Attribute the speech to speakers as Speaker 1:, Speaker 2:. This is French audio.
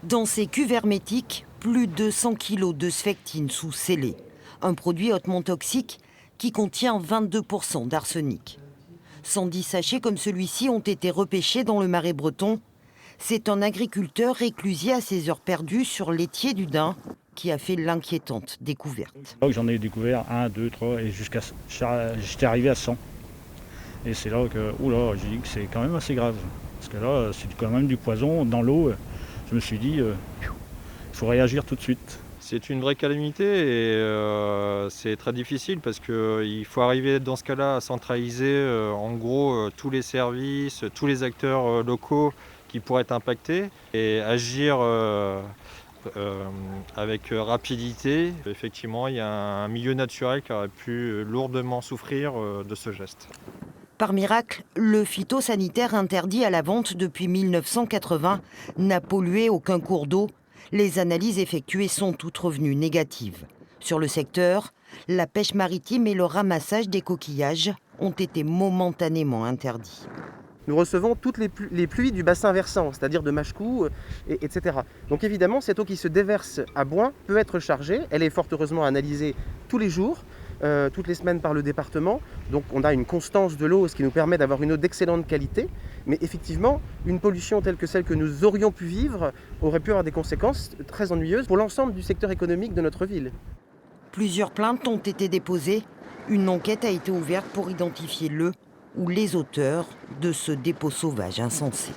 Speaker 1: Dans ces cuves hermétiques, plus de 100 kg de sphectine sous scellé, un produit hautement toxique qui contient 22% d'arsenic. 110 sachets comme celui-ci ont été repêchés dans le Marais breton. C'est un agriculteur réclusier à ses heures perdues sur l'Étier du Dain qui a fait l'inquiétante découverte.
Speaker 2: J'en ai découvert 1, 2, 3 et j'étais arrivé à 100. Et c'est là que, j'ai dit que c'est quand même assez grave. Parce que là, c'est quand même du poison dans l'eau. Je me suis dit, il faut réagir tout de suite.
Speaker 3: C'est une vraie calamité et c'est très difficile parce qu'il faut arriver dans ce cas-là à centraliser en gros tous les services, tous les acteurs locaux qui pourraient être impactés et agir avec rapidité. Effectivement, il y a un milieu naturel qui aurait pu lourdement souffrir de ce geste.
Speaker 1: Par miracle, le phytosanitaire interdit à la vente depuis 1980 n'a pollué aucun cours d'eau. Les analyses effectuées sont toutes revenues négatives. Sur le secteur, la pêche maritime et le ramassage des coquillages ont été momentanément interdits.
Speaker 4: Nous recevons toutes les pluies du bassin versant, c'est-à-dire de Machecou, etc. Donc évidemment, cette eau qui se déverse à Boin peut être chargée. Elle est fort heureusement analysée tous les jours, toutes les semaines par le département. Donc on a une constance de l'eau, ce qui nous permet d'avoir une eau d'excellente qualité. Mais effectivement, une pollution telle que celle que nous aurions pu vivre aurait pu avoir des conséquences très ennuyeuses pour l'ensemble du secteur économique de notre ville.
Speaker 1: Plusieurs plaintes ont été déposées. Une enquête a été ouverte pour identifier le ou les auteurs de ce dépôt sauvage insensé.